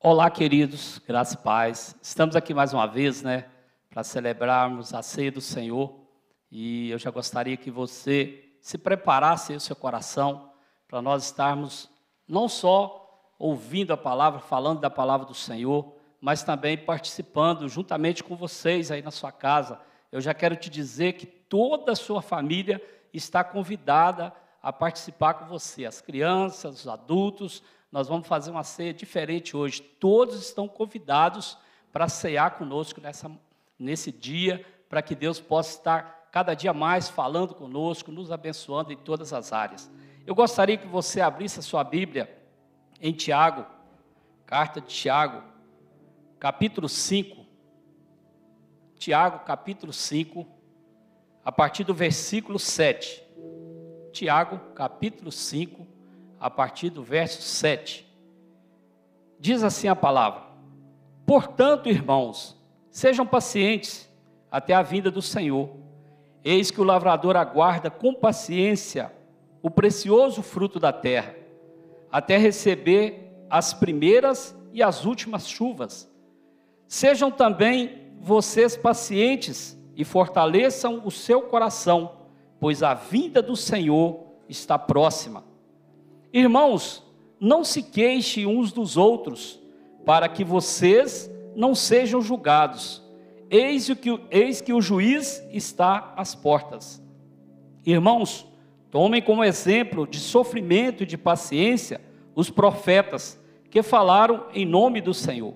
Olá, queridos, graça e paz. Estamos aqui mais uma vez, para celebrarmos a ceia do Senhor. E eu já gostaria que você se preparasse aí o seu coração para nós estarmos não só ouvindo a palavra, falando da palavra do Senhor, mas também participando juntamente com vocês aí na sua casa. Eu já quero te dizer que toda a sua família está convidada a participar com você, as crianças, os adultos. Nós vamos fazer uma ceia diferente hoje. Todos estão convidados para cear conosco nesse dia, para que Deus possa estar cada dia mais falando conosco, nos abençoando em todas as áreas. Eu gostaria que você abrisse a sua Bíblia em Tiago, carta de Tiago, capítulo 5. Tiago, capítulo 5, a partir do versículo 7. Tiago, capítulo 5, a partir do verso 7, diz assim a palavra: portanto, irmãos, sejam pacientes até a vinda do Senhor. Eis que o lavrador aguarda com paciência o precioso fruto da terra, até receber as primeiras e as últimas chuvas. Sejam também vocês pacientes e fortaleçam o seu coração, pois a vinda do Senhor está próxima. Irmãos, não se queixem uns dos outros, para que vocês não sejam julgados. Eis que o juiz está às portas. Irmãos, tomem como exemplo de sofrimento e de paciência os profetas que falaram em nome do Senhor.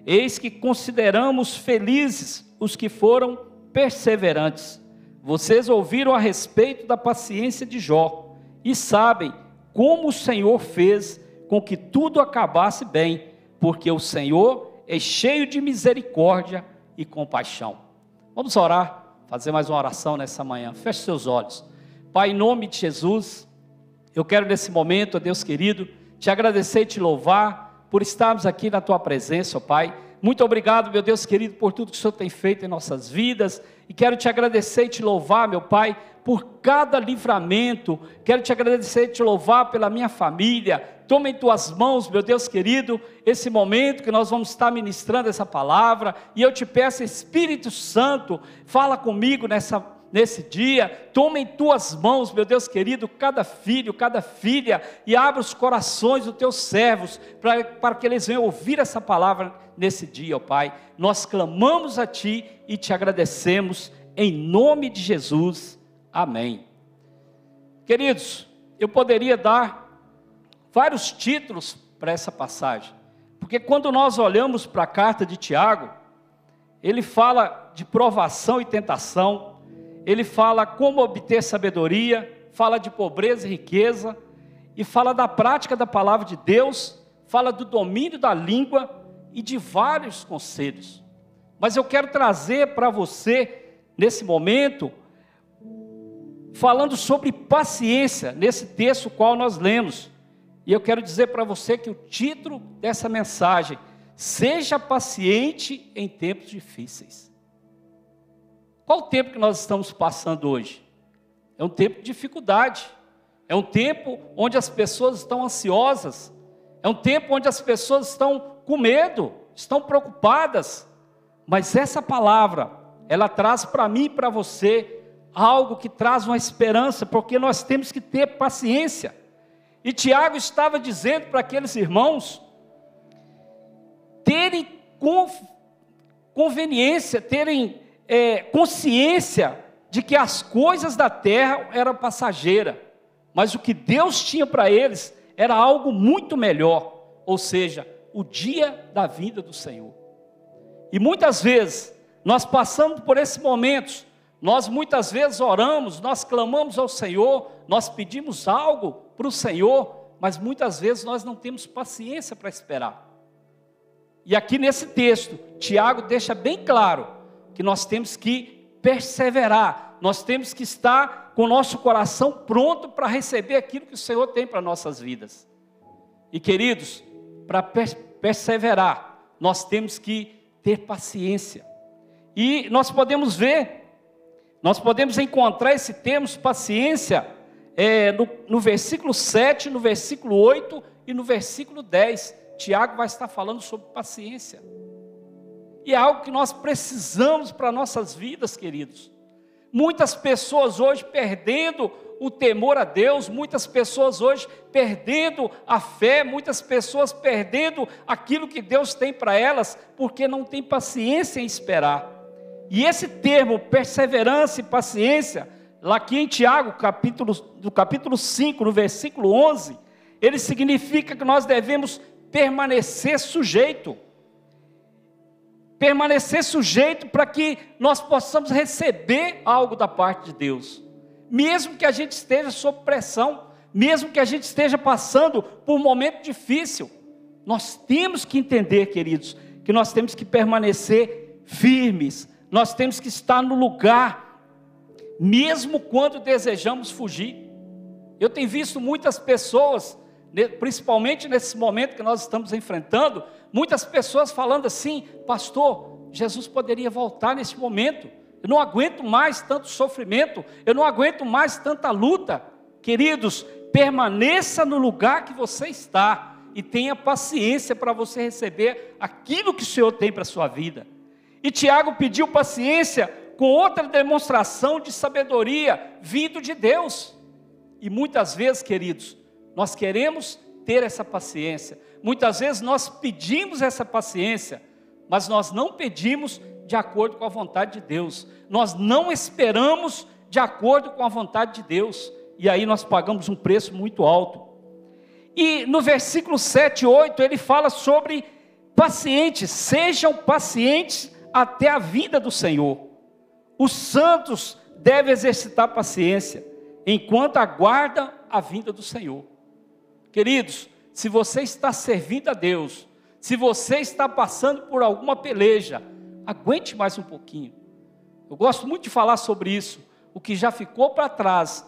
Eis que consideramos felizes os que foram perseverantes. Vocês ouviram a respeito da paciência de Jó e sabem como o Senhor fez com que tudo acabasse bem, porque o Senhor é cheio de misericórdia e compaixão. Vamos orar, fazer mais uma oração nessa manhã. Feche seus olhos. Pai, em nome de Jesus, eu quero nesse momento, ó Deus querido, te agradecer e te louvar por estarmos aqui na tua presença, ó Pai. Muito obrigado, meu Deus querido, por tudo que o Senhor tem feito em nossas vidas, e quero te agradecer e te louvar, meu Pai, por cada livramento. Quero te agradecer e te louvar pela minha família. Toma em tuas mãos, meu Deus querido, esse momento que nós vamos estar ministrando essa palavra, e eu te peço, Espírito Santo, fala comigo nesse dia. Toma em tuas mãos, meu Deus querido, cada filho, cada filha, e abra os corações dos teus servos, para que eles venham ouvir essa palavra nesse dia, ó Pai. Nós clamamos a Ti e te agradecemos, em nome de Jesus, amém. Queridos, eu poderia dar vários títulos para essa passagem, porque quando nós olhamos para a carta de Tiago, ele fala de provação e tentação, ele fala como obter sabedoria, fala de pobreza e riqueza, e fala da prática da palavra de Deus, fala do domínio da língua e de vários conselhos. Mas eu quero trazer para você, nesse momento, falando sobre paciência, nesse texto qual nós lemos. E eu quero dizer para você que o título dessa mensagem: seja paciente em tempos difíceis. Qual o tempo que nós estamos passando hoje? É um tempo de dificuldade, é um tempo onde as pessoas estão ansiosas, é um tempo onde as pessoas estão com medo, estão preocupadas. Mas essa palavra, ela traz para mim e para você algo que traz uma esperança, porque nós temos que ter paciência. E Tiago estava dizendo para aqueles irmãos terem conveniência, terem consciência de que as coisas da terra eram passageiras, mas o que Deus tinha para eles era algo muito melhor, ou seja, o dia da vinda do Senhor. E muitas vezes nós passamos por esses momentos, nós muitas vezes oramos, nós clamamos ao Senhor, nós pedimos algo para o Senhor, mas muitas vezes nós não temos paciência para esperar. E aqui nesse texto, Tiago deixa bem claro que nós temos que perseverar, nós temos que estar com o nosso coração pronto para receber aquilo que o Senhor tem para nossas vidas. E queridos, para perseverar, nós temos que ter paciência. E nós podemos ver, nós podemos encontrar esse termo paciência no versículo 7, no versículo 8 e no versículo 10, Tiago vai estar falando sobre paciência. E é algo que nós precisamos para nossas vidas, queridos. Muitas pessoas hoje perdendo o temor a Deus, muitas pessoas hoje perdendo a fé, muitas pessoas perdendo aquilo que Deus tem para elas, porque não tem paciência em esperar. E esse termo, perseverança e paciência, lá aqui em Tiago, do capítulo 5, no versículo 11, ele significa que nós devemos permanecer sujeito. Permanecer sujeito para que nós possamos receber algo da parte de Deus. Mesmo que a gente esteja sob pressão, mesmo que a gente esteja passando por um momento difícil, nós temos que entender, queridos, que nós temos que permanecer firmes, nós temos que estar no lugar, mesmo quando desejamos fugir. Eu tenho visto muitas pessoas, principalmente nesse momento que nós estamos enfrentando, muitas pessoas falando assim: pastor, Jesus poderia voltar nesse momento, eu não aguento mais tanto sofrimento, eu não aguento mais tanta luta. Queridos, permaneça no lugar que você está e tenha paciência para você receber aquilo que o Senhor tem para a sua vida. E Tiago pediu paciência com outra demonstração de sabedoria vindo de Deus. E muitas vezes, queridos, nós queremos ter essa paciência, muitas vezes nós pedimos essa paciência, mas nós não pedimos de acordo com a vontade de Deus, nós não esperamos de acordo com a vontade de Deus, e aí nós pagamos um preço muito alto. E no versículo 7 e 8 ele fala sobre pacientes, sejam pacientes até a vinda do Senhor. Os santos devem exercitar paciência, enquanto aguardam a vinda do Senhor. Queridos, se você está servindo a Deus, se você está passando por alguma peleja, aguente mais um pouquinho. Eu gosto muito de falar sobre isso. O que já ficou para trás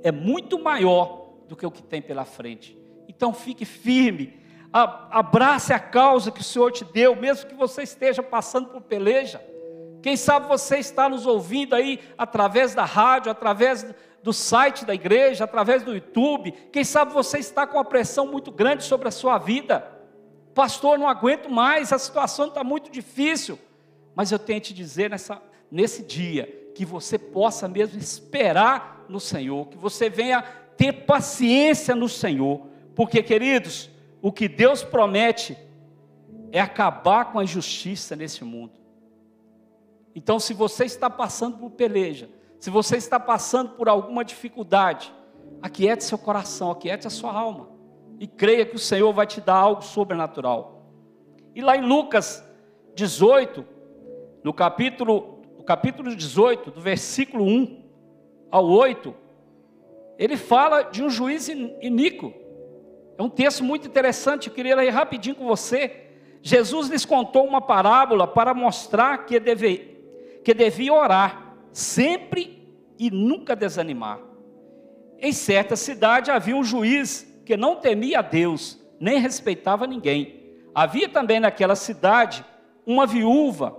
é muito maior do que o que tem pela frente. Então fique firme, abrace a causa que o Senhor te deu, mesmo que você esteja passando por peleja. Quem sabe você está nos ouvindo aí através da rádio, através do site da igreja, através do YouTube. Quem sabe você está com uma pressão muito grande sobre a sua vida. Pastor, não aguento mais, a situação está muito difícil. Mas eu tenho que te dizer nesse dia, que você possa mesmo esperar no Senhor, que você venha ter paciência no Senhor. Porque, queridos, o que Deus promete é acabar com a injustiça nesse mundo. Então, se você está passando por peleja, se você está passando por alguma dificuldade, aquiete seu coração, aquiete a sua alma, e creia que o Senhor vai te dar algo sobrenatural. E lá em Lucas 18, no capítulo 18, do versículo 1 ao 8, ele fala de um juiz iníquo. É um texto muito interessante, eu queria ler rapidinho com você. Jesus lhes contou uma parábola para mostrar que devia orar sempre e nunca desanimar. Em certa cidade havia um juiz que não temia a Deus, nem respeitava ninguém. Havia também naquela cidade uma viúva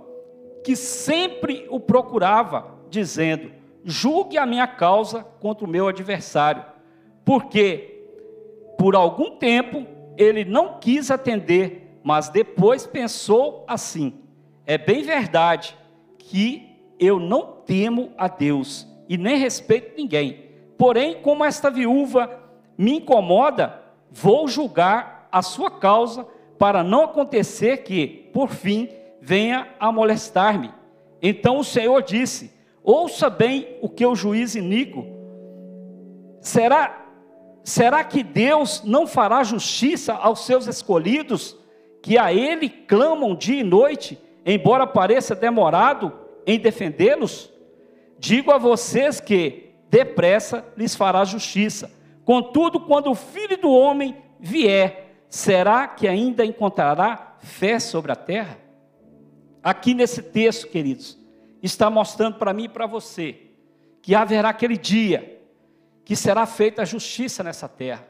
que sempre o procurava, dizendo: julgue a minha causa contra o meu adversário. Porque por algum tempo ele não quis atender, mas depois pensou assim: é bem verdade que eu não temo a Deus e nem respeito ninguém. Porém, como esta viúva me incomoda, vou julgar a sua causa, para não acontecer que, por fim, venha a molestar-me. Então o Senhor disse: ouça bem o que o juiz iníquo. Será que Deus não fará justiça aos seus escolhidos, que a Ele clamam dia e noite, embora pareça demorado em defendê-los? Digo a vocês que depressa lhes fará justiça. Contudo, quando o Filho do Homem vier, será que ainda encontrará fé sobre a terra? Aqui nesse texto, queridos, está mostrando para mim e para você que haverá aquele dia que será feita a justiça nessa terra.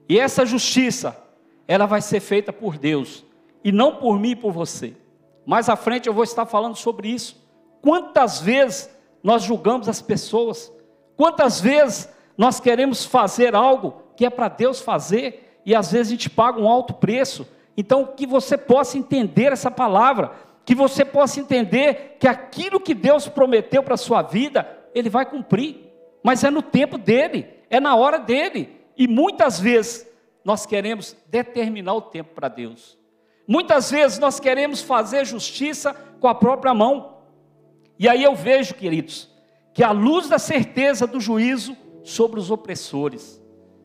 E essa justiça, ela vai ser feita por Deus, e não por mim e por você. Mais à frente eu vou estar falando sobre isso. Quantas vezes nós julgamos as pessoas? Quantas vezes nós queremos fazer algo que é para Deus fazer, e às vezes a gente paga um alto preço, Então, que você possa entender essa palavra, que você possa entender que aquilo que Deus prometeu para a sua vida, Ele vai cumprir, mas é no tempo dEle, é na hora dEle, e muitas vezes nós queremos determinar o tempo para Deus, muitas vezes nós queremos fazer justiça com a própria mão, e aí eu vejo, queridos, que à luz da certeza do juízo sobre os opressores,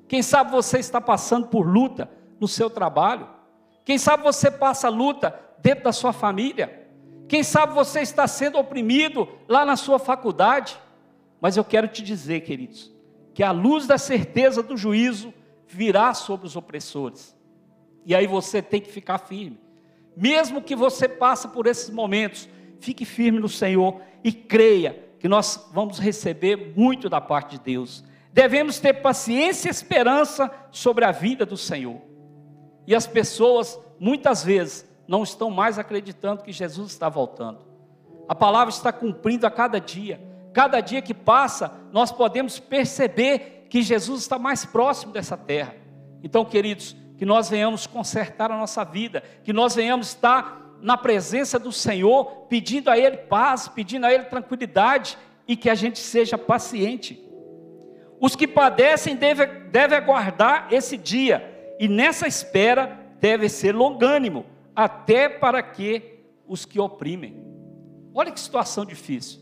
quem sabe você está passando por luta no seu trabalho, quem sabe você passa luta dentro da sua família, quem sabe você está sendo oprimido lá na sua faculdade, mas eu quero te dizer, queridos, que a luz da certeza do juízo virá sobre os opressores, e aí você tem que ficar firme, mesmo que você passe por esses momentos, fique firme no Senhor, e creia, que nós vamos receber muito da parte de Deus, devemos ter paciência e esperança sobre a vida do Senhor, e as pessoas, muitas vezes, não estão mais acreditando que Jesus está voltando, a palavra está cumprindo a cada dia que passa, nós podemos perceber que Jesus está mais próximo dessa terra. Então, queridos, que nós venhamos consertar a nossa vida, que nós venhamos estar na presença do Senhor, pedindo a Ele paz, pedindo a Ele tranquilidade, e que a gente seja paciente. Os que padecem devem aguardar esse dia, e nessa espera deve ser longânimo, até para que os que oprimem. Olha que situação difícil.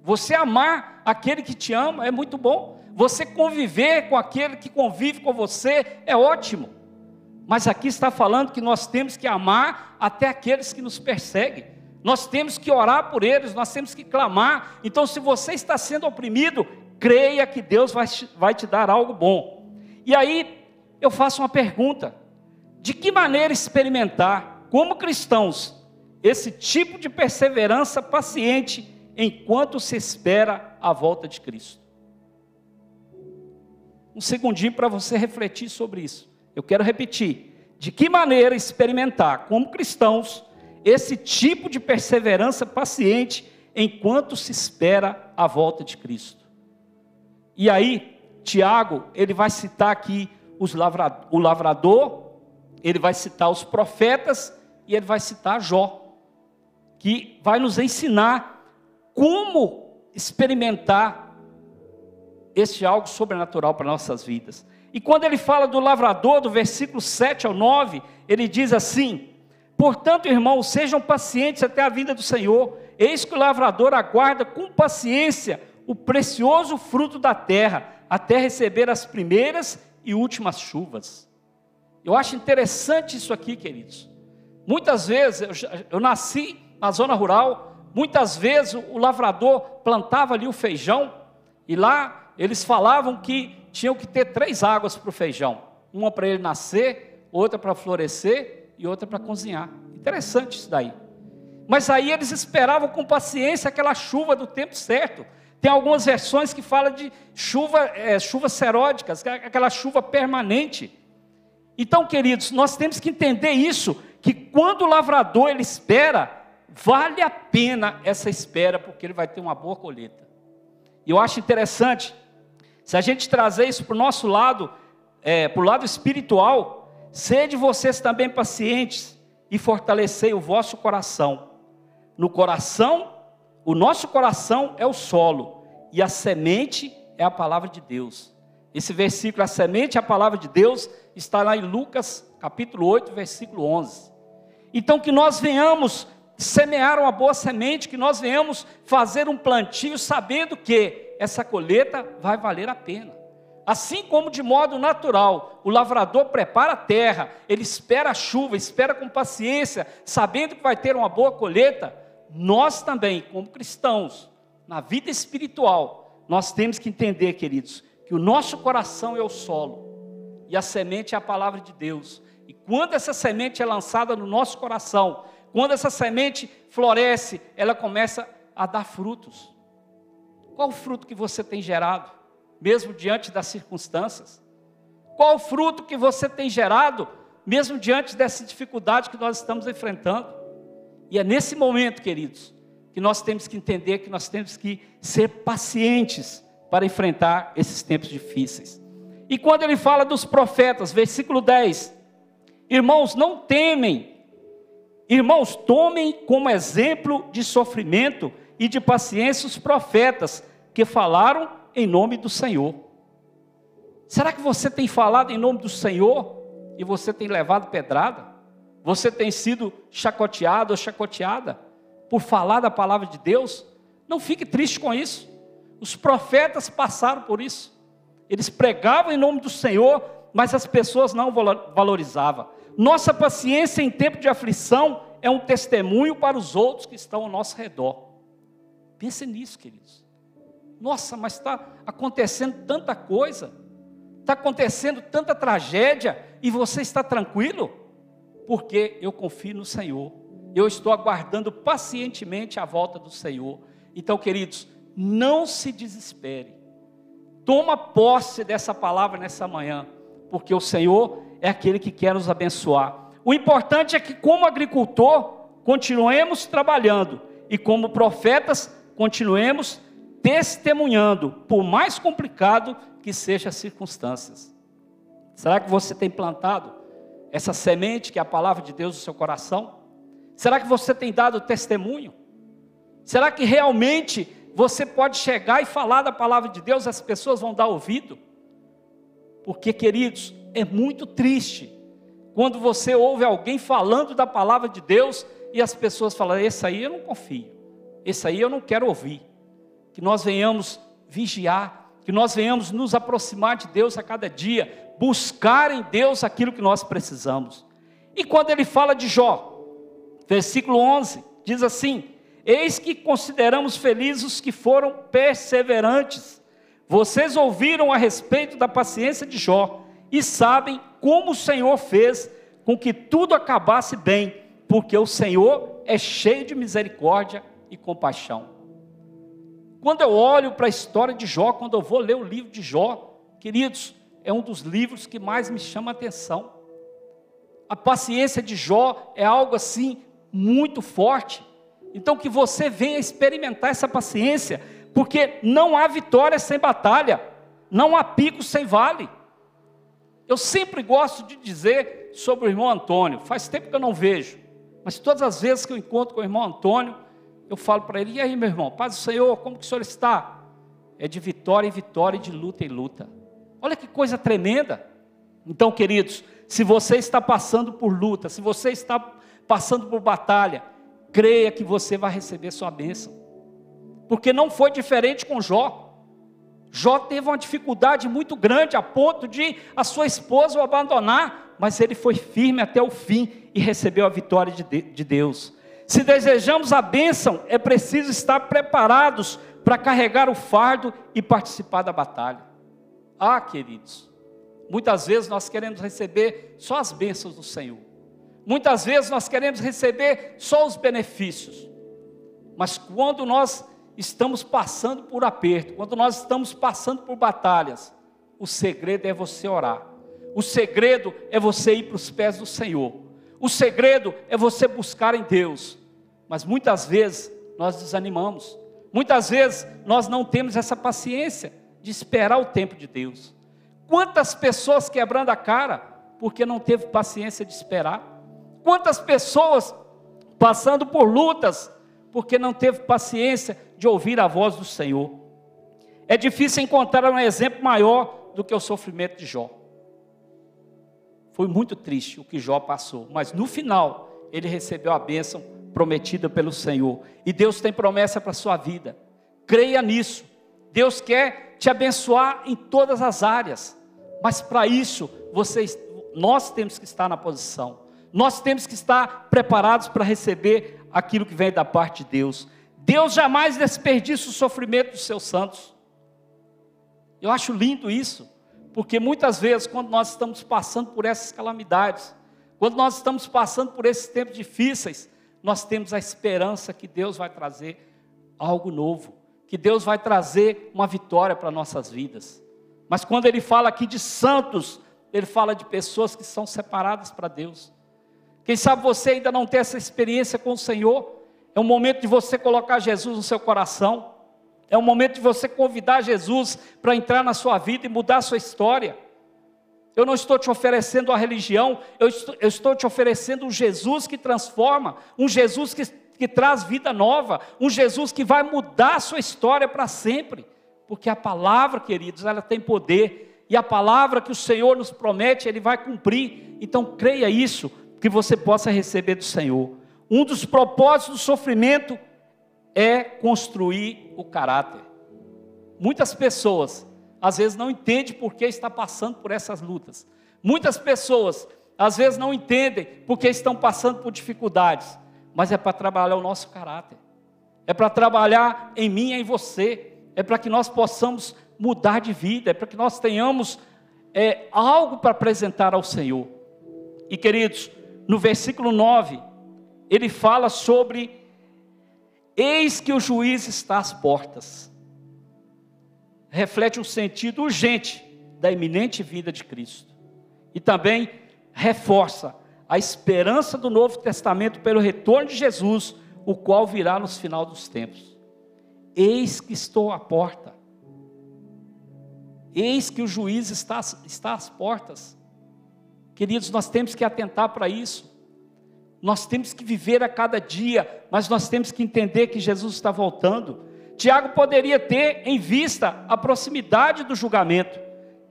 Você amar aquele que te ama é muito bom, você conviver com aquele que convive com você é ótimo, mas aqui está falando que nós temos que amar até aqueles que nos perseguem, nós temos que orar por eles, nós temos que clamar. Então, se você está sendo oprimido, creia que Deus vai te dar algo bom. E aí eu faço uma pergunta: de que maneira experimentar, como cristãos, esse tipo de perseverança paciente enquanto se espera a volta de Cristo? Um segundinho para você refletir sobre isso. Eu quero repetir: de que maneira experimentar, como cristãos, esse tipo de perseverança paciente enquanto se espera a volta de Cristo? E aí, Tiago, ele vai citar aqui o lavrador, ele vai citar os profetas e ele vai citar Jó, que vai nos ensinar como experimentar este algo sobrenatural para nossas vidas. E quando ele fala do lavrador, do versículo 7 ao 9, ele diz assim: portanto, irmãos, sejam pacientes até a vinda do Senhor. Eis que o lavrador aguarda com paciência o precioso fruto da terra, até receber as primeiras e últimas chuvas. Eu acho interessante isso aqui, queridos. Muitas vezes, eu nasci na zona rural, muitas vezes o lavrador plantava ali o feijão, e lá eles falavam que tinham que ter 3 águas para o feijão, uma para ele nascer, outra para florescer e outra para cozinhar. Interessante isso daí. Mas aí eles esperavam com paciência aquela chuva do tempo certo. Tem algumas versões que falam de chuvas seródicas, aquela chuva permanente. Então, queridos, nós temos que entender isso, que quando o lavrador ele espera, vale a pena essa espera, porque ele vai ter uma boa colheita. E eu acho interessante, se a gente trazer isso para o nosso lado, para o lado espiritual: sede vocês também pacientes e fortalecei o vosso coração. No coração, o nosso coração é o solo, e a semente é a palavra de Deus. Esse versículo, a semente é a palavra de Deus, está lá em Lucas capítulo 8, versículo 11. Então, que nós venhamos semear uma boa semente, que nós venhamos fazer um plantio sabendo que essa colheita vai valer a pena. Assim como de modo natural, o lavrador prepara a terra, ele espera a chuva, espera com paciência, sabendo que vai ter uma boa colheita, nós também, como cristãos, na vida espiritual, nós temos que entender, queridos, que o nosso coração é o solo, e a semente é a palavra de Deus. E quando essa semente é lançada no nosso coração, quando essa semente floresce, ela começa a dar frutos. Qual o fruto que você tem gerado, mesmo diante das circunstâncias? Qual o fruto que você tem gerado, mesmo diante dessa dificuldade que nós estamos enfrentando? E é nesse momento, queridos, que nós temos que entender que nós temos que ser pacientes para enfrentar esses tempos difíceis. E quando ele fala dos profetas, versículo 10, Irmãos, não temem. Irmãos, tomem como exemplo de sofrimento e de paciência os profetas que falaram em nome do Senhor. Será que você tem falado em nome do Senhor e você tem levado pedrada? Você tem sido chacoteado ou chacoteada por falar da palavra de Deus? Não fique triste com isso. Os profetas passaram por isso. Eles pregavam em nome do Senhor, mas as pessoas não valorizavam. Nossa paciência em tempo de aflição é um testemunho para os outros que estão ao nosso redor. Pense nisso, queridos. Nossa, mas está acontecendo tanta coisa, está acontecendo tanta tragédia, e você está tranquilo? Porque eu confio no Senhor. Eu estou aguardando pacientemente a volta do Senhor. Então, queridos, não se desespere. Toma posse dessa palavra nessa manhã, porque o Senhor é aquele que quer nos abençoar. O importante é que, como agricultor, continuemos trabalhando, e como profetas, continuemos testemunhando, por mais complicado que sejam as circunstâncias. Será que você tem plantado essa semente que é a palavra de Deus no seu coração? Será que você tem dado testemunho? Será que realmente você pode chegar e falar da palavra de Deus, as pessoas vão dar ouvido? Porque, queridos, é muito triste quando você ouve alguém falando da palavra de Deus e as pessoas falam: esse aí eu não confio, esse aí eu não quero ouvir. Que nós venhamos vigiar, que nós venhamos nos aproximar de Deus a cada dia, buscar em Deus aquilo que nós precisamos. E quando ele fala de Jó, versículo 11, diz assim: eis que consideramos felizes os que foram perseverantes. Vocês ouviram a respeito da paciência de Jó, e sabem como o Senhor fez com que tudo acabasse bem, porque o Senhor é cheio de misericórdia e compaixão. Quando eu olho para a história de Jó, quando eu vou ler o livro de Jó, queridos, é um dos livros que mais me chama a atenção. A paciência de Jó é algo assim, muito forte. Então que você venha experimentar essa paciência, porque não há vitória sem batalha, não há pico sem vale. Eu sempre gosto de dizer sobre o irmão Antônio, faz tempo que eu não vejo, mas todas as vezes que eu encontro com o irmão Antônio, eu falo para ele: e aí, meu irmão, paz do Senhor, como que o senhor está? É de vitória em vitória e de luta em luta. Olha que coisa tremenda. Então, queridos, se você está passando por luta, se você está passando por batalha, creia que você vai receber sua bênção, porque não foi diferente com Jó. Jó teve uma dificuldade muito grande, a ponto de a sua esposa o abandonar, mas ele foi firme até o fim e recebeu a vitória de Deus. Se desejamos a bênção, é preciso estar preparados para carregar o fardo e participar da batalha. Ah, queridos, muitas vezes nós queremos receber só as bênçãos do Senhor, muitas vezes nós queremos receber só os benefícios, mas quando nós estamos passando por aperto, quando nós estamos passando por batalhas, o segredo é você orar, o segredo é você ir para os pés do Senhor, o segredo é você buscar em Deus. Mas muitas vezes nós desanimamos, muitas vezes nós não temos essa paciência de esperar o tempo de Deus. Quantas pessoas quebrando a cara porque não teve paciência de esperar? Quantas pessoas passando por lutas porque não teve paciência de ouvir a voz do Senhor? É difícil encontrar um exemplo maior do que o sofrimento de Jó. Foi muito triste o que Jó passou, mas no final ele recebeu a bênção prometida pelo Senhor. E Deus tem promessa para a sua vida. Creia nisso. Deus quer te abençoar em todas as áreas. Mas para isso, nós temos que estar na posição. Nós temos que estar preparados para receber aquilo que vem da parte de Deus. Deus jamais desperdiça o sofrimento dos seus santos. Eu acho lindo isso, porque muitas vezes quando nós estamos passando por essas calamidades, quando nós estamos passando por esses tempos difíceis, nós temos a esperança que Deus vai trazer algo novo, que Deus vai trazer uma vitória para nossas vidas. Mas quando ele fala aqui de santos, ele fala de pessoas que são separadas para Deus. Quem sabe você ainda não tem essa experiência com o Senhor? É o momento de você colocar Jesus no seu coração. É o momento de você convidar Jesus para entrar na sua vida e mudar a sua história. Eu não estou te oferecendo a religião, eu estou te oferecendo um Jesus que transforma, um Jesus que traz vida nova, um Jesus que vai mudar a sua história para sempre. Porque a palavra, queridos, ela tem poder, e a palavra que o Senhor nos promete, Ele vai cumprir. Então creia isso, que você possa receber do Senhor. Um dos propósitos do sofrimento é construir o caráter. Muitas pessoas, às vezes, não entendem por que está passando por essas lutas. Muitas pessoas, às vezes, não entendem por que estão passando por dificuldades. Mas é para trabalhar o nosso caráter. É para trabalhar em mim e em você. É para que nós possamos mudar de vida. É para que nós tenhamos algo para apresentar ao Senhor. E, queridos, no versículo 9, ele fala sobre: eis que o juiz está às portas. Reflete um sentido urgente da iminente vinda de Cristo. E também reforça a esperança do Novo Testamento pelo retorno de Jesus, o qual virá no final dos tempos. Eis que estou à porta. Eis que o juiz está às portas. Queridos, nós temos que atentar para isso. Nós temos que viver a cada dia, mas nós temos que entender que Jesus está voltando. Tiago poderia ter em vista a proximidade do julgamento,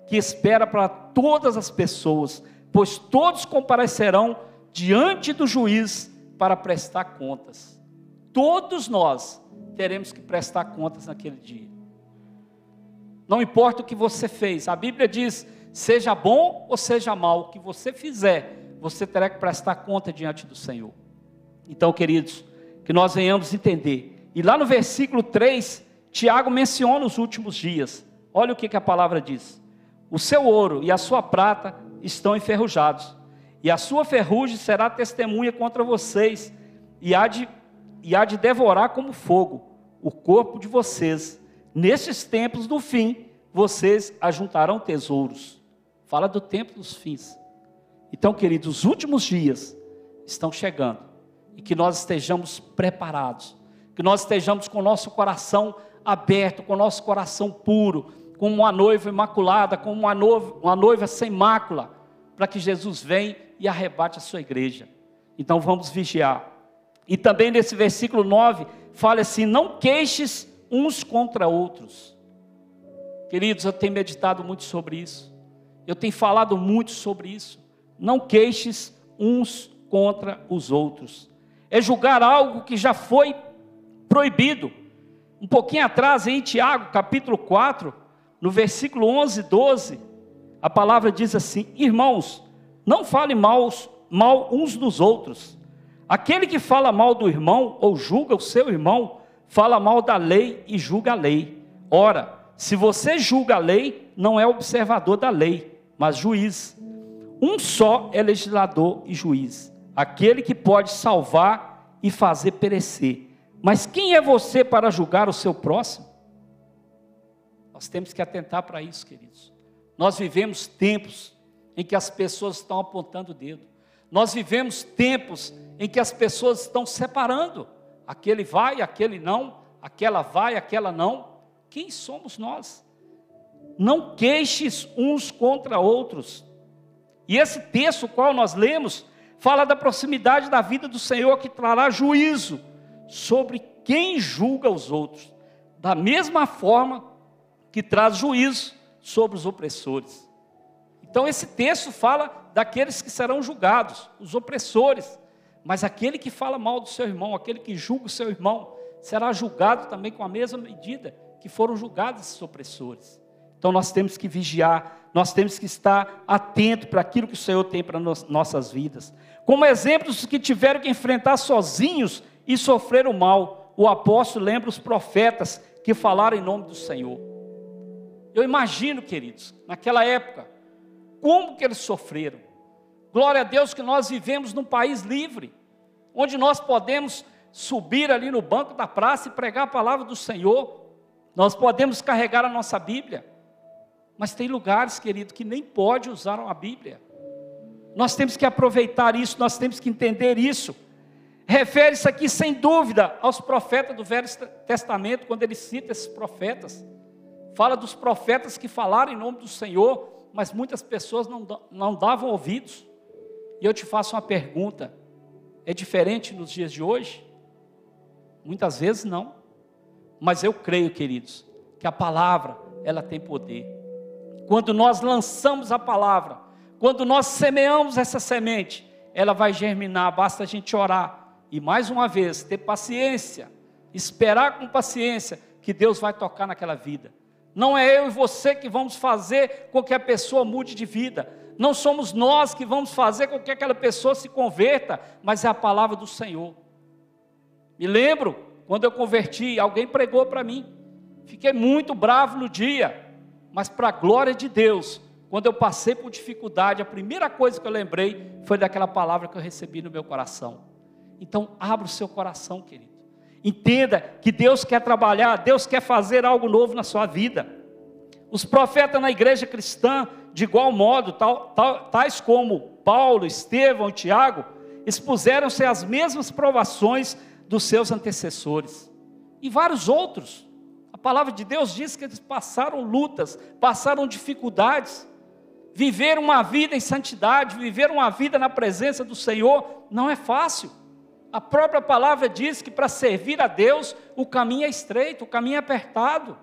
que espera para todas as pessoas, pois todos comparecerão diante do juiz para prestar contas. Todos nós teremos que prestar contas naquele dia. Não importa o que você fez, a Bíblia diz: seja bom ou seja mal, o que você fizer, você terá que prestar conta diante do Senhor. Então, queridos, que nós venhamos entender. E lá no versículo 3, Tiago menciona os últimos dias. Olha o que a palavra diz: o seu ouro e a sua prata estão enferrujados, e a sua ferrugem será testemunha contra vocês, e há de devorar como fogo o corpo de vocês. Nestes tempos do fim, vocês ajuntarão tesouros. Fala do tempo dos fins. Então, queridos, os últimos dias estão chegando, e que nós estejamos preparados, que nós estejamos com o nosso coração aberto, com o nosso coração puro, como uma noiva imaculada, como uma noiva sem mácula, para que Jesus venha e arrebate a sua igreja. Então vamos vigiar. E também nesse versículo 9, fala assim: não queixes uns contra outros. Queridos, eu tenho meditado muito sobre isso, eu tenho falado muito sobre isso. Não queixes uns contra os outros. É julgar algo que já foi proibido. Um pouquinho atrás, em Tiago, capítulo 4, no versículo 11 e 12, a palavra diz assim: irmãos, não falem mal uns dos outros. Aquele que fala mal do irmão, ou julga o seu irmão, fala mal da lei e julga a lei. Ora, se você julga a lei, não é observador da lei, mas juiz. Um só é legislador e juiz, aquele que pode salvar e fazer perecer. Mas quem é você para julgar o seu próximo? Nós temos que atentar para isso, queridos. Nós vivemos tempos em que as pessoas estão apontando o dedo. Nós vivemos tempos em que as pessoas estão separando. Aquele vai, aquele não. Aquela vai, aquela não. Quem somos nós? Não queixes uns contra outros. E esse texto, o qual nós lemos, fala da proximidade da vida do Senhor, que trará juízo sobre quem julga os outros, da mesma forma que traz juízo sobre os opressores. Então esse texto fala daqueles que serão julgados, os opressores, mas aquele que fala mal do seu irmão, aquele que julga o seu irmão, será julgado também com a mesma medida que foram julgados esses opressores. Então nós temos que vigiar, nós temos que estar atentos para aquilo que o Senhor tem para nossas vidas. Como exemplos que tiveram que enfrentar sozinhos e sofreram mal, o apóstolo lembra os profetas que falaram em nome do Senhor. Eu imagino, queridos, naquela época, como que eles sofreram. Glória a Deus que nós vivemos num país livre, onde nós podemos subir ali no banco da praça e pregar a palavra do Senhor. Nós podemos carregar a nossa Bíblia. Mas tem lugares, querido, que nem pode usar a Bíblia. Nós temos que aproveitar isso, nós temos que entender isso. Refere-se aqui, sem dúvida, aos profetas do Velho Testamento, quando ele cita esses profetas. Fala dos profetas que falaram em nome do Senhor, mas muitas pessoas não davam ouvidos. E eu te faço uma pergunta: é diferente nos dias de hoje? Muitas vezes não. Mas eu creio, queridos, que a palavra, ela tem poder. Quando nós lançamos a palavra, quando nós semeamos essa semente, ela vai germinar, basta a gente orar. E mais uma vez, ter paciência, esperar com paciência, que Deus vai tocar naquela vida. Não é eu e você que vamos fazer com que a pessoa mude de vida. Não somos nós que vamos fazer com que aquela pessoa se converta, mas é a palavra do Senhor. Me lembro, quando eu converti, alguém pregou para mim. Fiquei muito bravo no dia, mas para a glória de Deus, quando eu passei por dificuldade, a primeira coisa que eu lembrei foi daquela palavra que eu recebi no meu coração. Então, abra o seu coração, querido. Entenda que Deus quer trabalhar, Deus quer fazer algo novo na sua vida. Os profetas na igreja cristã, de igual modo, tais como Paulo, Estevão e Tiago, expuseram-se às mesmas provações dos seus antecessores. E vários outros. A palavra de Deus diz que eles passaram lutas, passaram dificuldades. Viver uma vida em santidade, viver uma vida na presença do Senhor, não é fácil. A própria palavra diz que para servir a Deus, o caminho é estreito, o caminho é apertado.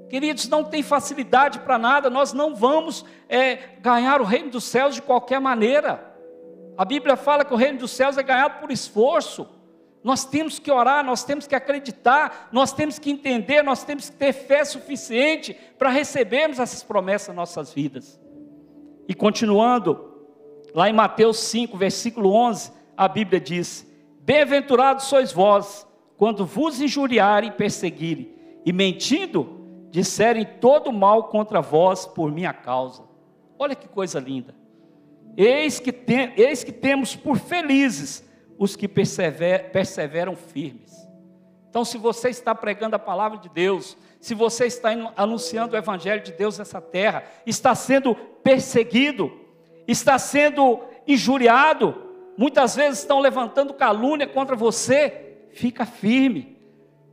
Queridos, não tem facilidade para nada, nós não vamos ganhar o reino dos céus de qualquer maneira. A Bíblia fala que o reino dos céus é ganhado por esforço. Nós temos que orar, nós temos que acreditar, nós temos que entender, nós temos que ter fé suficiente para recebermos essas promessas nas nossas vidas. E continuando, lá em Mateus 5, versículo 11, a Bíblia diz: bem-aventurados sois vós, quando vos injuriarem e perseguirem, e mentindo, disserem todo mal contra vós por minha causa. Olha que coisa linda. Eis que temos por felizes os que perseveram firmes. Então, se você está pregando a palavra de Deus, se você está anunciando o evangelho de Deus nessa terra, está sendo perseguido, está sendo injuriado, muitas vezes estão levantando calúnia contra você, fica firme.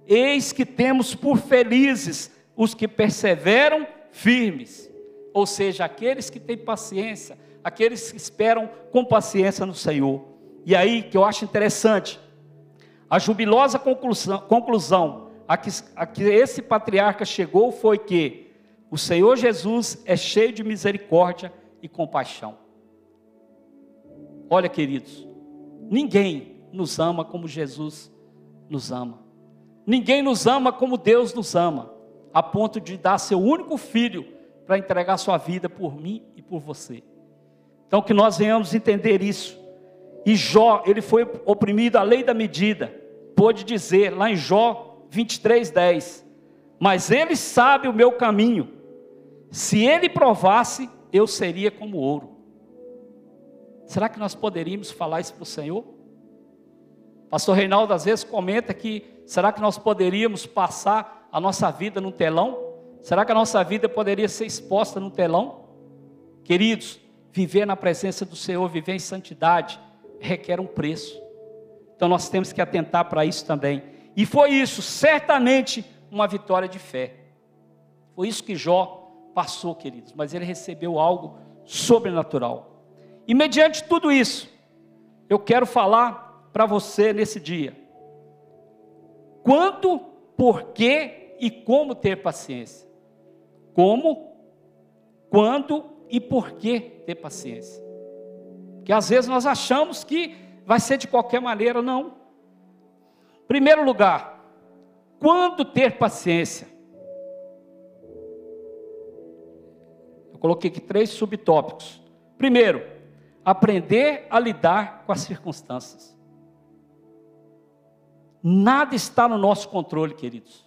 Eis que temos por felizes os que perseveram firmes, ou seja, aqueles que têm paciência, aqueles que esperam com paciência no Senhor. E aí que eu acho interessante, a jubilosa conclusão a que esse patriarca chegou foi que o Senhor Jesus é cheio de misericórdia e compaixão. Olha, queridos, ninguém nos ama como Jesus nos ama. Ninguém nos ama como Deus nos ama, a ponto de dar seu único filho para entregar sua vida por mim e por você. Então que nós venhamos entender isso. E Jó, ele foi oprimido à lei da medida, pôde dizer lá em Jó 23:10, mas ele sabe o meu caminho, se ele provasse, eu seria como ouro. Será que nós poderíamos falar isso para o Senhor? Pastor Reinaldo às vezes comenta que, será que nós poderíamos passar a nossa vida num telão? Será que a nossa vida poderia ser exposta num telão? Queridos, viver na presença do Senhor, viver em santidade, requer um preço. Então nós temos que atentar para isso também. E foi isso, certamente, uma vitória de fé. Foi isso que Jó passou, queridos, mas ele recebeu algo sobrenatural. E mediante tudo isso, eu quero falar para você nesse dia: quando, porquê e como ter paciência. Como, quando e porquê ter paciência. Porque às vezes nós achamos que vai ser de qualquer maneira, não. Primeiro lugar, quando ter paciência? Eu coloquei aqui 3 subtópicos. Primeiro, aprender a lidar com as circunstâncias. Nada está no nosso controle, queridos.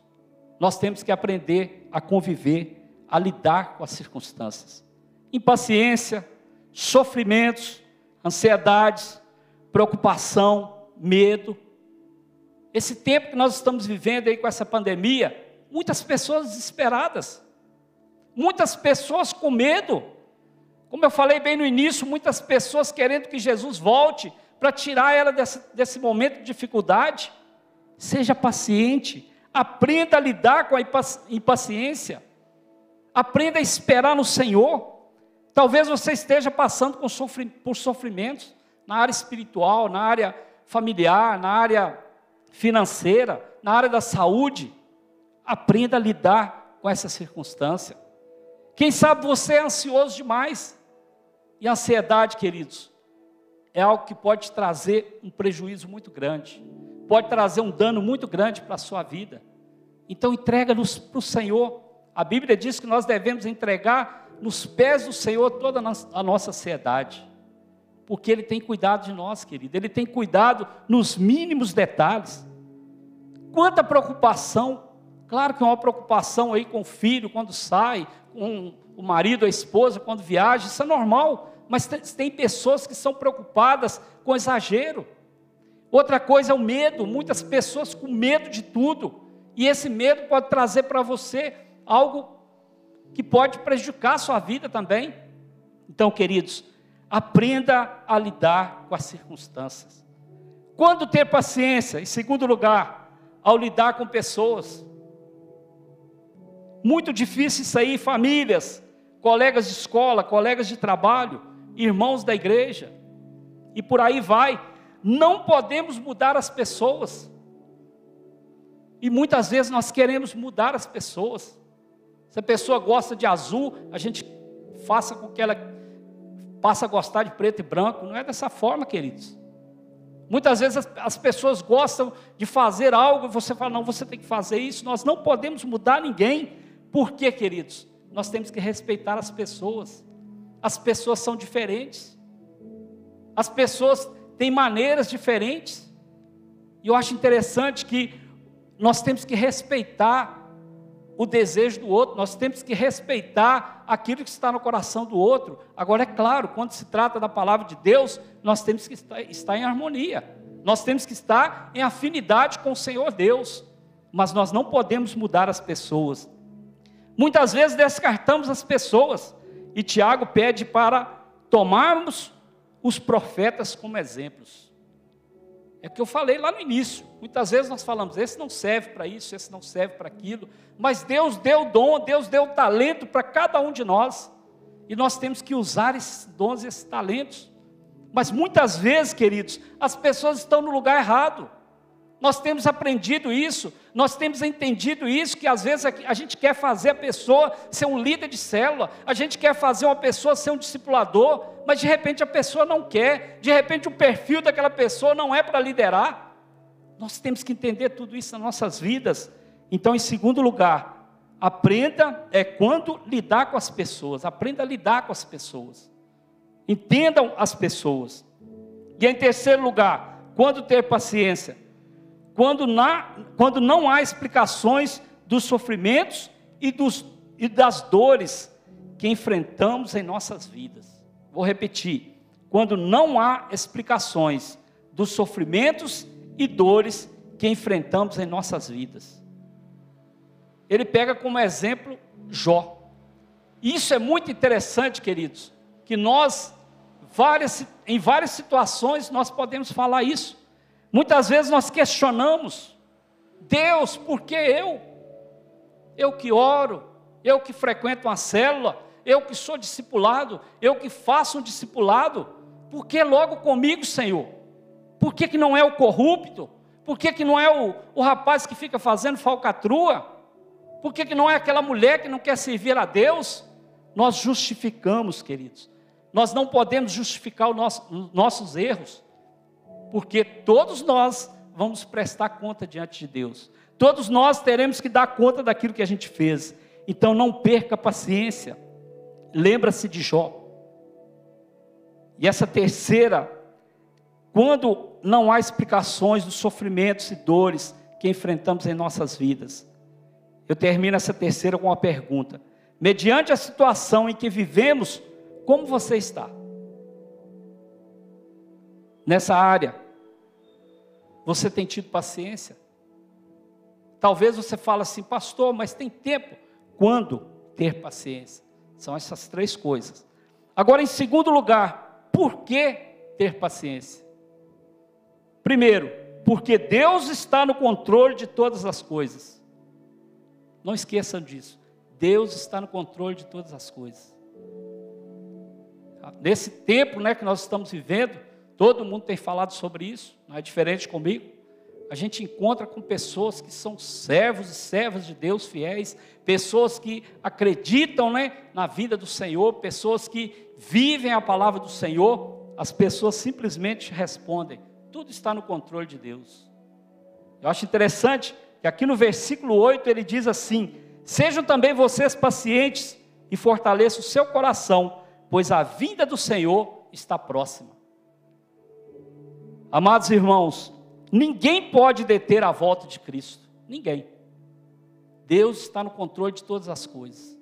Nós temos que aprender a conviver, a lidar com as circunstâncias. Impaciência, sofrimentos, ansiedades, preocupação, medo. Esse tempo que nós estamos vivendo aí com essa pandemia, muitas pessoas desesperadas, muitas pessoas com medo. Como eu falei bem no início, muitas pessoas querendo que Jesus volte para tirar ela desse momento de dificuldade. Seja paciente, aprenda a lidar com a impaciência. Aprenda a esperar no Senhor. Talvez você esteja passando por sofrimentos na área espiritual, na área familiar, na área financeira, na área da saúde. Aprenda a lidar com essa circunstância. Quem sabe você é ansioso demais. E a ansiedade, queridos, é algo que pode trazer um prejuízo muito grande. Pode trazer um dano muito grande para a sua vida. Então entrega-nos para o Senhor. A Bíblia diz que nós devemos entregar nos pés do Senhor toda a nossa ansiedade. Porque Ele tem cuidado de nós, querido. Ele tem cuidado nos mínimos detalhes. Quanta preocupação. Claro que é uma preocupação aí com o filho, quando sai, com o marido, a esposa, quando viaja. Isso é normal. Mas tem pessoas que são preocupadas com exagero. Outra coisa é o medo. Muitas pessoas com medo de tudo. E esse medo pode trazer para você algo que pode prejudicar a sua vida também. Então, queridos, aprenda a lidar com as circunstâncias. Quando ter paciência? Em segundo lugar, ao lidar com pessoas. Muito difícil isso aí, famílias, colegas de escola, colegas de trabalho, irmãos da igreja, e por aí vai. Não podemos mudar as pessoas. E muitas vezes nós queremos mudar as pessoas. Se a pessoa gosta de azul, a gente faça com que ela passe a gostar de preto e branco. Não é dessa forma, queridos. Muitas vezes as pessoas gostam de fazer algo e você fala, não, você tem que fazer isso. Nós não podemos mudar ninguém. Por quê, queridos? Nós temos que respeitar as pessoas. As pessoas são diferentes. As pessoas têm maneiras diferentes. E eu acho interessante que nós temos que respeitar o desejo do outro, nós temos que respeitar aquilo que está no coração do outro. Agora, é claro, quando se trata da palavra de Deus, nós temos que estar em harmonia, nós temos que estar em afinidade com o Senhor Deus, mas nós não podemos mudar as pessoas. Muitas vezes descartamos as pessoas, e Tiago pede para tomarmos os profetas como exemplos. É o que eu falei lá no início. Muitas vezes nós falamos, esse não serve para isso, esse não serve para aquilo. Mas Deus deu o dom, Deus deu o talento para cada um de nós. E nós temos que usar esses dons, esses talentos. Mas muitas vezes, queridos, as pessoas estão no lugar errado. Nós temos aprendido isso, nós temos entendido isso, que às vezes a gente quer fazer a pessoa ser um líder de célula, a gente quer fazer uma pessoa ser um discipulador, mas de repente a pessoa não quer, de repente o perfil daquela pessoa não é para liderar. Nós temos que entender tudo isso nas nossas vidas. Então, em segundo lugar, aprenda quando lidar com as pessoas, aprenda a lidar com as pessoas, entendam as pessoas. E em terceiro lugar, quando ter paciência? Quando não há explicações dos sofrimentos e das dores que enfrentamos em nossas vidas. Vou repetir. Quando não há explicações dos sofrimentos e dores que enfrentamos em nossas vidas. Ele pega como exemplo Jó. Isso é muito interessante, queridos, que em várias situações nós podemos falar isso. Muitas vezes nós questionamos, Deus, por que eu? Eu que oro, eu que frequento uma célula, eu que sou discipulado, eu que faço um discipulado, por que logo comigo, Senhor? Por que não é o corrupto? Por que não é o rapaz que fica fazendo falcatrua? Por que não é aquela mulher que não quer servir a Deus? Nós justificamos, queridos. Nós não podemos justificar os nossos erros. Porque todos nós vamos prestar conta diante de Deus. Todos nós teremos que dar conta daquilo que a gente fez. Então não perca a paciência. Lembra-se de Jó. E essa terceira, quando não há explicações dos sofrimentos e dores que enfrentamos em nossas vidas. Eu termino essa terceira com uma pergunta. Mediante a situação em que vivemos, como você está? Nessa área. Você tem tido paciência? Talvez você fale assim, pastor, mas tem tempo. Quando ter paciência? São essas três coisas. Agora, em segundo lugar, por que ter paciência? Primeiro, porque Deus está no controle de todas as coisas. Não esqueçam disso. Deus está no controle de todas as coisas. Nesse tempo, né, que nós estamos vivendo, todo mundo tem falado sobre isso, não é diferente comigo. A gente encontra com pessoas que são servos e servas de Deus fiéis, pessoas que acreditam, né, na vida do Senhor, pessoas que vivem a palavra do Senhor. As pessoas simplesmente respondem: tudo está no controle de Deus. Eu acho interessante que aqui no versículo 8 ele diz assim: sejam também vocês pacientes e fortaleçam o seu coração, pois a vinda do Senhor está próxima. Amados irmãos, ninguém pode deter a volta de Cristo. Ninguém. Deus está no controle de todas as coisas.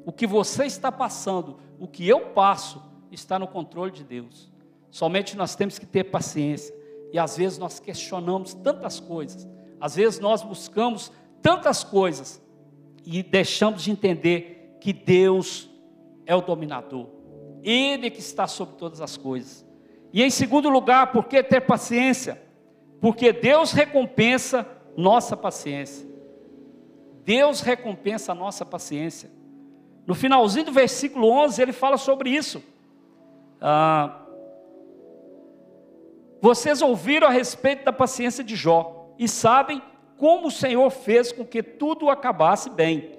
O que você está passando, o que eu passo, está no controle de Deus. Somente nós temos que ter paciência. E às vezes nós questionamos tantas coisas. Às vezes nós buscamos tantas coisas. E deixamos de entender que Deus é o dominador. Ele que está sobre todas as coisas. E em segundo lugar, por que ter paciência? Porque Deus recompensa nossa paciência. Deus recompensa a nossa paciência. No finalzinho do versículo 11, ele fala sobre isso. Vocês ouviram a respeito da paciência de Jó, e sabem como o Senhor fez com que tudo acabasse bem,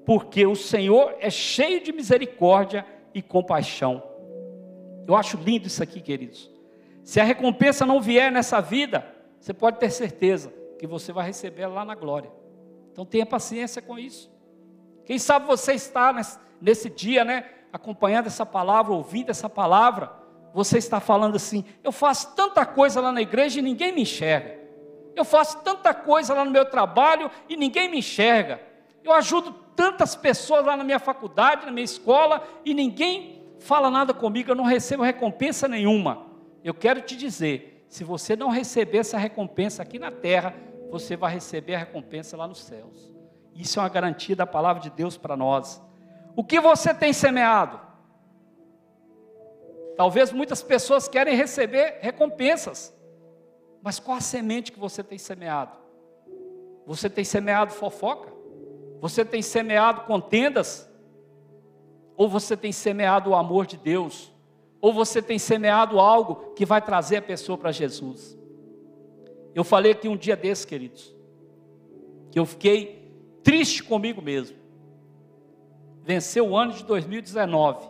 porque o Senhor é cheio de misericórdia e compaixão. Eu acho lindo isso aqui, queridos. Se a recompensa não vier nessa vida, você pode ter certeza que você vai receber lá na glória. Então tenha paciência com isso. Quem sabe você está nesse dia, né, acompanhando essa palavra, ouvindo essa palavra, você está falando assim: eu faço tanta coisa lá na igreja e ninguém me enxerga. Eu faço tanta coisa lá no meu trabalho e ninguém me enxerga. Eu ajudo tantas pessoas lá na minha faculdade, na minha escola, e ninguém fala nada comigo, eu não recebo recompensa nenhuma. Eu quero te dizer, se você não receber essa recompensa aqui na terra, você vai receber a recompensa lá nos céus. Isso é uma garantia da palavra de Deus para nós. O que você tem semeado? Talvez muitas pessoas querem receber recompensas, mas qual a semente que você tem semeado? Você tem semeado fofoca? Você tem semeado contendas? Ou você tem semeado o amor de Deus? Ou você tem semeado algo que vai trazer a pessoa para Jesus? Eu falei aqui um dia desses, queridos, que eu fiquei triste comigo mesmo. Venceu o ano de 2019.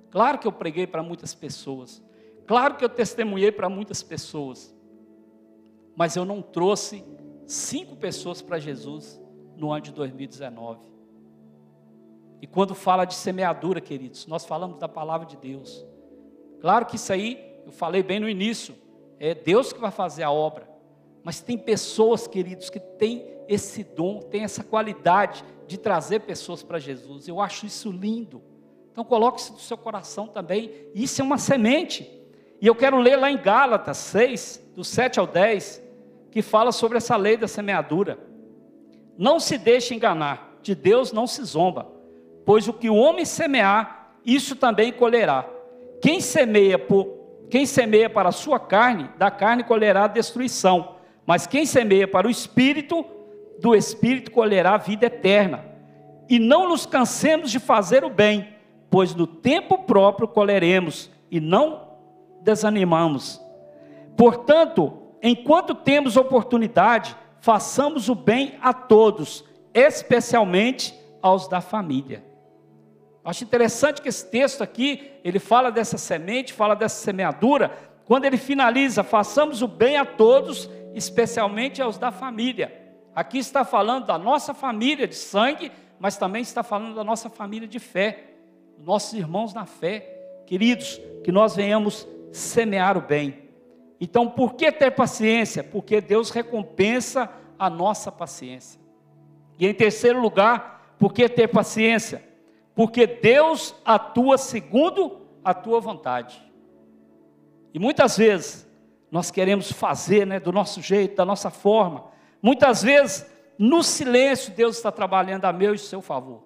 Claro que eu preguei para muitas pessoas. Claro que eu testemunhei para muitas pessoas. Mas eu não trouxe 5 pessoas para Jesus no ano de 2019. E quando fala de semeadura, queridos, nós falamos da palavra de Deus. Claro que isso aí, eu falei bem no início, é Deus que vai fazer a obra. Mas tem pessoas, queridos, que têm esse dom, têm essa qualidade de trazer pessoas para Jesus. Eu acho isso lindo. Então coloque isso no seu coração também. Isso é uma semente. E eu quero ler lá em Gálatas 6, do 7 ao 10, que fala sobre essa lei da semeadura. Não se deixe enganar, de Deus não se zomba, pois o que o homem semear, isso também colherá. Quem semeia para a sua carne, da carne colherá destruição. Mas quem semeia para o Espírito, do Espírito colherá vida eterna. E não nos cansemos de fazer o bem, pois no tempo próprio colheremos, e não desanimamos. Portanto, enquanto temos oportunidade, façamos o bem a todos, especialmente aos da família. Acho interessante que esse texto aqui, ele fala dessa semente, fala dessa semeadura. Quando ele finaliza, façamos o bem a todos, especialmente aos da família. Aqui está falando da nossa família de sangue, mas também está falando da nossa família de fé, nossos irmãos na fé. Queridos, que nós venhamos semear o bem. Então, por que ter paciência? Porque Deus recompensa a nossa paciência. E em terceiro lugar, por que ter paciência? Porque Deus atua segundo a tua vontade. E muitas vezes nós queremos fazer, né, do nosso jeito, da nossa forma. Muitas vezes, no silêncio, Deus está trabalhando a meu e seu favor.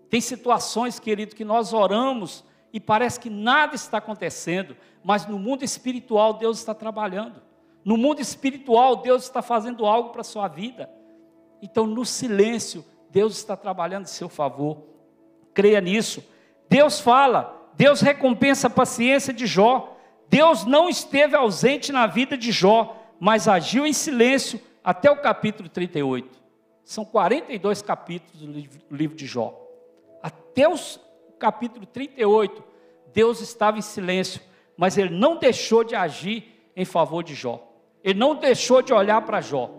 Tem situações, querido, que nós oramos e parece que nada está acontecendo, mas no mundo espiritual Deus está trabalhando. No mundo espiritual Deus está fazendo algo para a sua vida. Então, no silêncio, Deus está trabalhando em seu favor. Creia nisso. Deus fala, Deus recompensa a paciência de Jó. Deus não esteve ausente na vida de Jó, mas agiu em silêncio até o capítulo 38. São 42 capítulos do livro de Jó. Até o capítulo 38, Deus estava em silêncio, mas Ele não deixou de agir em favor de Jó. Ele não deixou de olhar para Jó.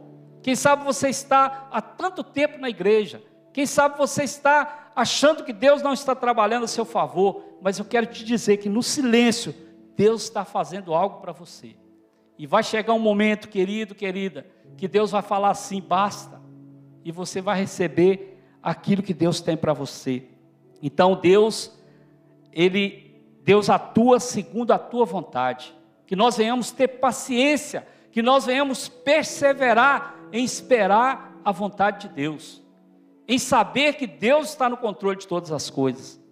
Quem sabe você está há tanto tempo na igreja, quem sabe você está achando que Deus não está trabalhando a seu favor, mas eu quero te dizer que no silêncio, Deus está fazendo algo para você. E vai chegar um momento, querido, querida, que Deus vai falar assim, basta, e você vai receber aquilo que Deus tem para você. Então Deus atua segundo a tua vontade, que nós venhamos ter paciência, que nós venhamos perseverar em esperar a vontade de Deus, em saber que Deus está no controle de todas as coisas.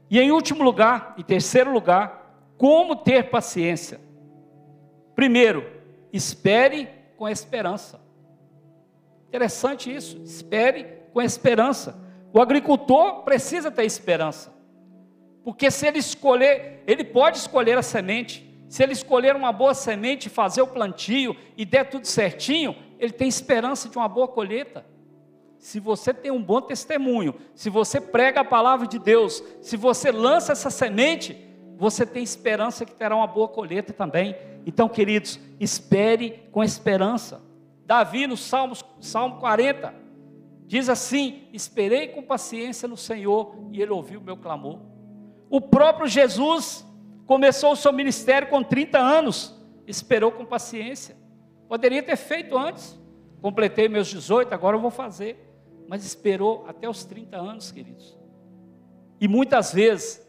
E em último lugar, em terceiro lugar, como ter paciência? Primeiro, espere com esperança. Interessante isso, espere com esperança. O agricultor precisa ter esperança, porque se ele escolher, ele pode escolher a semente. Se ele escolher uma boa semente, fazer o plantio e der tudo certinho, ele tem esperança de uma boa colheita. Se você tem um bom testemunho, se você prega a palavra de Deus, se você lança essa semente, você tem esperança que terá uma boa colheita também. Então, queridos, espere com esperança. Davi, no Salmo 40, diz assim: esperei com paciência no Senhor e Ele ouviu o meu clamor. O próprio Jesus começou o seu ministério com 30 anos, esperou com paciência. Poderia ter feito antes, completei meus 18, agora eu vou fazer. Mas esperou até os 30 anos, queridos. E muitas vezes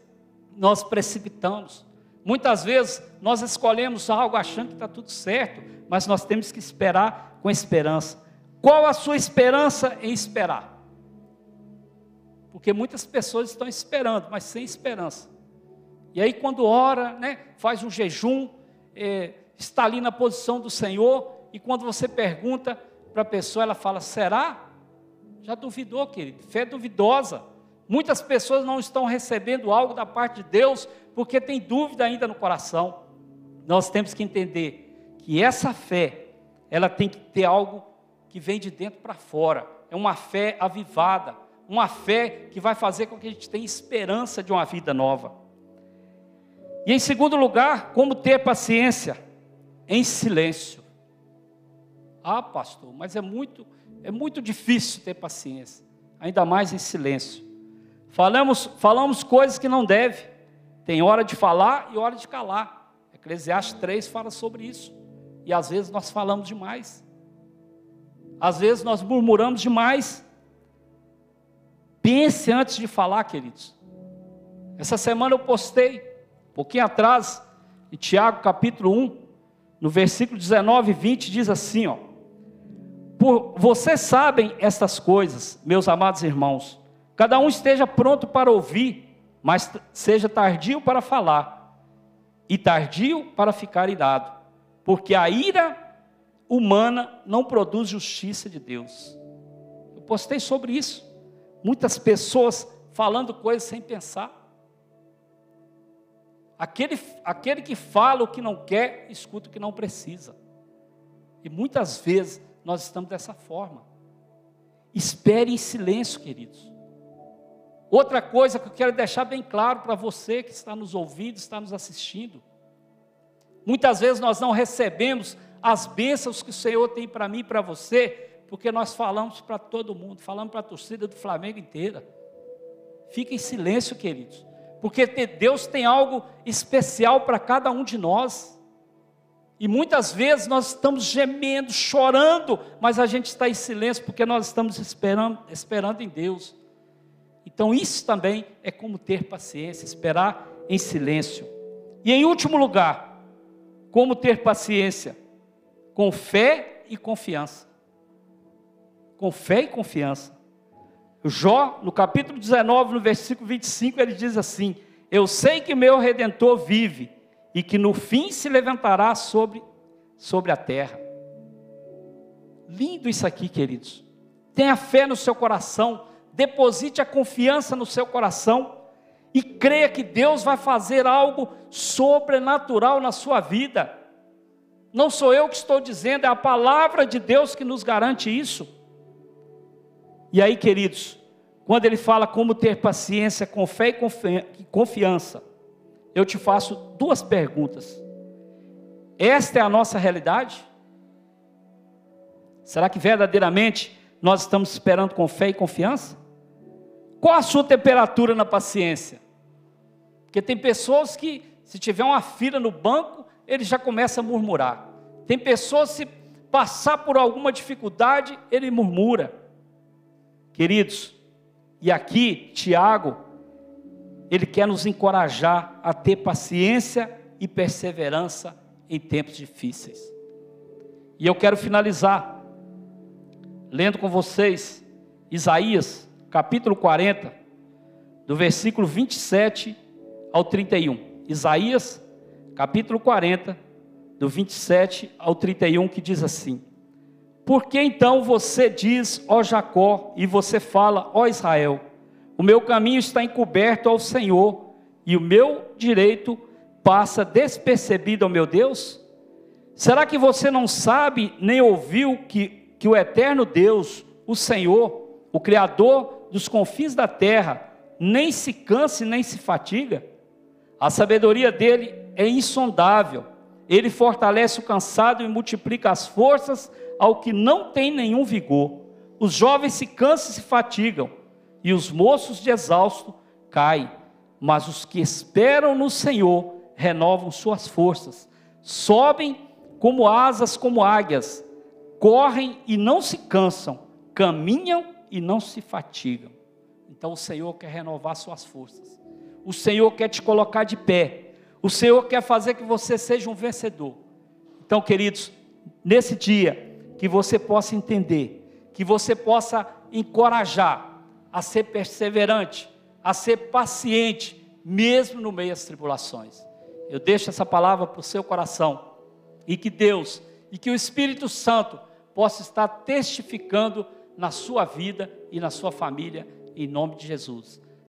nós precipitamos, muitas vezes nós escolhemos algo achando que está tudo certo, mas nós temos que esperar com esperança. Qual a sua esperança em esperar? Porque muitas pessoas estão esperando, mas sem esperança. E aí quando ora, faz um jejum, está ali na posição do Senhor, e quando você pergunta para a pessoa, ela fala, será? Já duvidou, querido, fé duvidosa. Muitas pessoas não estão recebendo algo da parte de Deus, porque tem dúvida ainda no coração. Nós temos que entender que essa fé, ela tem que ter algo que vem de dentro para fora. É uma fé avivada, uma fé que vai fazer com que a gente tenha esperança de uma vida nova. E em segundo lugar, como ter paciência? Em silêncio. Ah, pastor, mas é muito difícil ter paciência, ainda mais em silêncio. Falamos coisas que não deve. Tem hora de falar e hora de calar. Eclesiastes 3 fala sobre isso. E às vezes nós falamos demais. Às vezes nós murmuramos demais. Pense antes de falar, queridos. Essa semana eu postei, um pouquinho atrás, em Tiago capítulo 1, no versículo 19 e 20, diz assim, vocês sabem estas coisas, meus amados irmãos. Cada um esteja pronto para ouvir, mas seja tardio para falar, e tardio para ficar irado, porque a ira humana não produz justiça de Deus. Eu postei sobre isso. Muitas pessoas falando coisas sem pensar. Aquele que fala o que não quer, escuta o que não precisa. E muitas vezes nós estamos dessa forma. Espere em silêncio, queridos. Outra coisa que eu quero deixar bem claro para você que está nos ouvindo, está nos assistindo. Muitas vezes nós não recebemos as bênçãos que o Senhor tem para mim e para você, porque nós falamos para todo mundo, falamos para a torcida do Flamengo inteira. Fique em silêncio, queridos, porque Deus tem algo especial para cada um de nós. E muitas vezes nós estamos gemendo, chorando, mas a gente está em silêncio porque nós estamos esperando em Deus. Então isso também é como ter paciência, esperar em silêncio. E em último lugar, como ter paciência? Com fé e confiança. Com fé e confiança. Jó, no capítulo 19, no versículo 25, ele diz assim: eu sei que meu Redentor vive, e que no fim se levantará sobre a terra. Lindo isso aqui, queridos. tenha fé no seu coração, deposite a confiança no seu coração e creia que Deus vai fazer algo sobrenatural na sua vida. Não sou eu que estou dizendo, é a palavra de Deus que nos garante isso. E aí, queridos, quando ele fala como ter paciência com fé e confiança, eu te faço duas perguntas. Esta é a nossa realidade? Será que verdadeiramente nós estamos esperando com fé e confiança? Qual a sua temperatura na paciência? Porque tem pessoas que, se tiver uma fila no banco, ele já começa a murmurar. Tem pessoas, se passar por alguma dificuldade, ele murmura. Queridos, e aqui Tiago, ele quer nos encorajar a ter paciência e perseverança em tempos difíceis. E eu quero finalizar lendo com vocês Isaías, capítulo 40, do versículo 27 ao 31. Isaías, capítulo 40, do 27 ao 31, que diz assim: Por que então você diz, ó Jacó, e você fala, ó Israel, o meu caminho está encoberto ao Senhor, e o meu direito passa despercebido ao meu Deus? Será que você não sabe, nem ouviu que o eterno Deus, o Senhor, o Criador dos confins da terra, nem se cansa e nem se fatiga? A sabedoria dele é insondável, ele fortalece o cansado e multiplica as forças ao que não tem nenhum vigor. Os jovens se cansam e se fatigam, e os moços de exausto caem, mas os que esperam no Senhor renovam suas forças, sobem como asas como águias, correm e não se cansam, caminham e não se fatigam. Então o Senhor quer renovar suas forças, o Senhor quer te colocar de pé, o Senhor quer fazer que você seja um vencedor. Então, queridos, nesse dia, que você possa entender, que você possa encorajar a ser perseverante, a ser paciente, mesmo no meio das tribulações. Eu deixo essa palavra para o seu coração, e que Deus, e que o Espírito Santo possa estar testificando na sua vida e na sua família, em nome de Jesus.